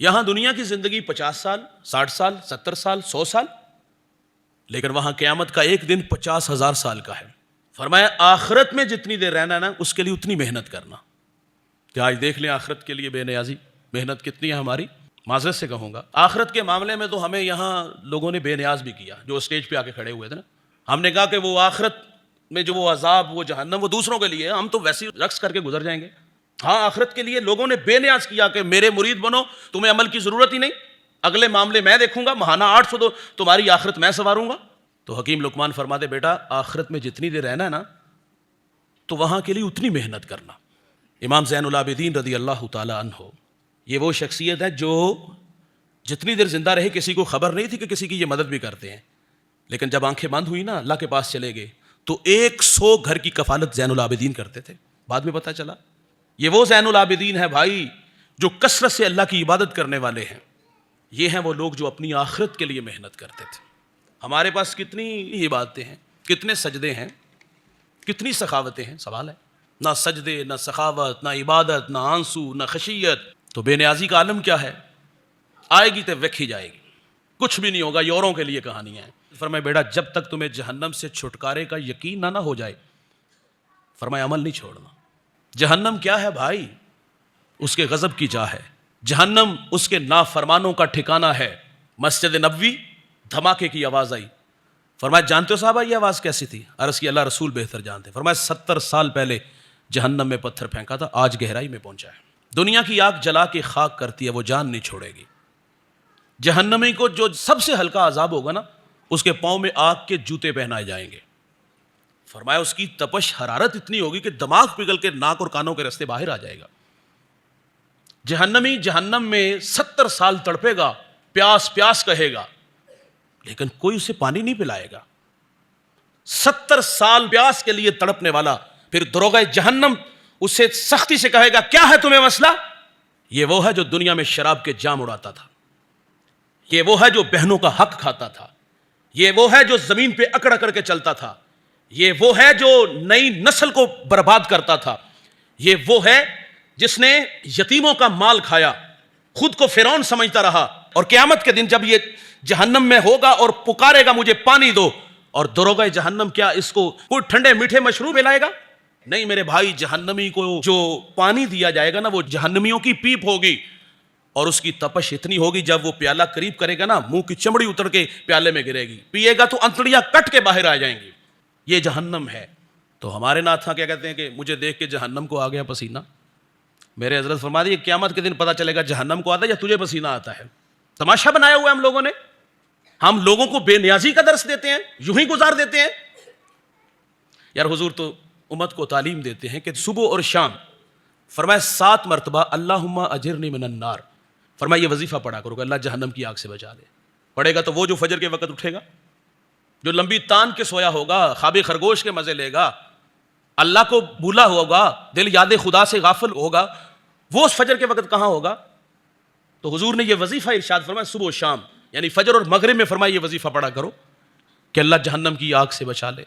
یہاں دنیا کی زندگی 50 سال 60 سال 70 سال 100 سال، لیکن وہاں قیامت کا ایک دن 50,000 سال کا ہے۔ فرمایا آخرت میں جتنی دیر رہنا نا اس کے لیے اتنی محنت کرنا۔ کیا آج دیکھ لیں آخرت کے لیے بے نیازی محنت کتنی ہے ہماری۔ معذرت سے کہوں گا آخرت کے معاملے میں تو ہمیں یہاں لوگوں نے بے نیاز بھی کیا، جو اسٹیج پہ آ کے کھڑے ہوئے تھے نا، ہم نے کہا کہ وہ آخرت میں جو وہ عذاب وہ جہنم وہ دوسروں کے لیے ہے، ہم تو ویسے ہی رقص کر کے گزر جائیں گے۔ ہاں آخرت کے لیے لوگوں نے بے نیاز کیا کہ میرے مرید بنو، تمہیں عمل کی ضرورت ہی نہیں، اگلے معاملے میں دیکھوں گا، ماہانہ 800 دو تمہاری آخرت میں سنواروں گا۔ تو حکیم لقمان فرماتے بیٹا آخرت میں جتنی دیر رہنا ہے نا تو وہاں کے لیے اتنی محنت کرنا۔ امام زین العابدین رضی اللہ تعالی عنہ یہ وہ شخصیت ہے جو جتنی دیر زندہ رہے کسی کو خبر نہیں تھی کہ کسی کی یہ مدد بھی کرتے ہیں، لیکن جب آنکھیں بند ہوئی نا اللہ کے پاس چلے گئے تو 100 گھر کی کفالت زین العابدین کرتے تھے۔ بعد میں پتہ چلا یہ وہ زین العابدین ہے بھائی جو کثرت سے اللہ کی عبادت کرنے والے ہیں۔ یہ ہیں وہ لوگ جو اپنی آخرت کے لیے محنت کرتے تھے۔ ہمارے پاس کتنی عبادتیں ہیں، کتنے سجدے ہیں، کتنی سخاوتیں ہیں، سوال ہے نہ سجدے نہ سخاوت نہ عبادت نہ آنسو نہ خشیت۔ تو بے نیازی کا عالم کیا ہے؟ آئے گی تو ویکھی جائے گی، کچھ بھی نہیں ہوگا، یہ اوروں کے لیے کہانیاں ہیں۔ فرمایا بیٹا جب تک تمہیں جہنم سے چھٹکارے کا یقین نہ ہو جائے، فرمایا عمل نہیں چھوڑنا۔ جہنم کیا ہے بھائی؟ اس کے غضب کی جا ہے، جہنم اس کے نافرمانوں کا ٹھکانہ ہے۔ مسجد نبوی دھماکے کی آواز آئی، فرمایا جانتے ہو صاحبہ یہ آواز کیسی تھی؟ عرض کی اللہ رسول بہتر جانتے۔ فرمایا 70 سال پہلے جہنم میں پتھر پھینکا تھا، آج گہرائی میں پہنچا ہے۔ دنیا کی آگ جلا کے خاک کرتی ہے، وہ جان نہیں چھوڑے گی۔ جہنمی کو جو سب سے ہلکا عذاب ہوگا نا اس کے پاؤں میں آگ کے جوتے پہنائے جائیں گے۔ فرمایا اس کی تپش حرارت اتنی ہوگی کہ دماغ پگھل کے ناک اور کانوں کے راستے باہر آ جائے گا۔ جہنمی جہنم میں 70 سال تڑپے گا، پیاس پیاس کہے گا، لیکن کوئی اسے پانی نہیں پلائے گا۔ 70 سال پیاس کے لیے تڑپنے والا پھر دروغہ جہنم اسے سختی سے کہے گا کیا ہے تمہیں مسئلہ؟ یہ وہ ہے جو دنیا میں شراب کے جام اڑاتا تھا، یہ وہ ہے جو بہنوں کا حق کھاتا تھا، یہ وہ ہے جو زمین پہ اکڑ کر کے چلتا تھا، یہ وہ ہے جو نئی نسل کو برباد کرتا تھا، یہ وہ ہے جس نے یتیموں کا مال کھایا، خود کو فرعون سمجھتا رہا، اور قیامت کے دن جب یہ جہنم میں ہوگا اور پکارے گا مجھے پانی دو، اور دروغہ جہنم کیا اس کو کوئی ٹھنڈے میٹھے مشروب پلائے گا؟ نہیں میرے بھائی، جہنمی کو جو پانی دیا جائے گا نا وہ جہنمیوں کی پیپ ہوگی، اور اس کی تپش اتنی ہوگی جب وہ پیالہ قریب کرے گا نا منہ کی چمڑی اتر کے پیالے میں گرے گی، پیے گا تو انتڑیاں کٹ کے باہر آ جائیں گی۔ یہ جہنم ہے۔ تو ہمارے ناتھا کیا کہتے ہیں کہ مجھے دیکھ کے جہنم کو آ گیا پسینہ۔ میرے حضرت فرما دیے قیامت کے دن پتہ چلے گا جہنم کو آتا ہے یا تجھے پسینہ آتا ہے۔ تماشا بنایا ہوا ہے ہم لوگوں نے، ہم لوگوں کو بے نیازی کا درس دیتے ہیں، یوں ہی گزار دیتے ہیں۔ یار حضور تو امت کو تعلیم دیتے ہیں کہ صبح اور شام فرمایا 7 مرتبہ اللہم اجرنی من النار، فرمایا یہ وظیفہ پڑھا کرو کہ اللہ جہنم کی آگ سے بچا دے۔ پڑھے گا تو وہ جو فجر کے وقت اٹھے گا، جو لمبی تان کے سویا ہوگا، خواب خرگوش کے مزے لے گا، اللہ کو بھولا ہوگا، دل یاد خدا سے غافل ہوگا، وہ اس فجر کے وقت کہاں ہوگا؟ تو حضور نے یہ وظیفہ ارشاد فرمایا صبح و شام، یعنی فجر اور مغرب میں فرمایا یہ وظیفہ پڑھا کرو کہ اللہ جہنم کی آگ سے بچا لے۔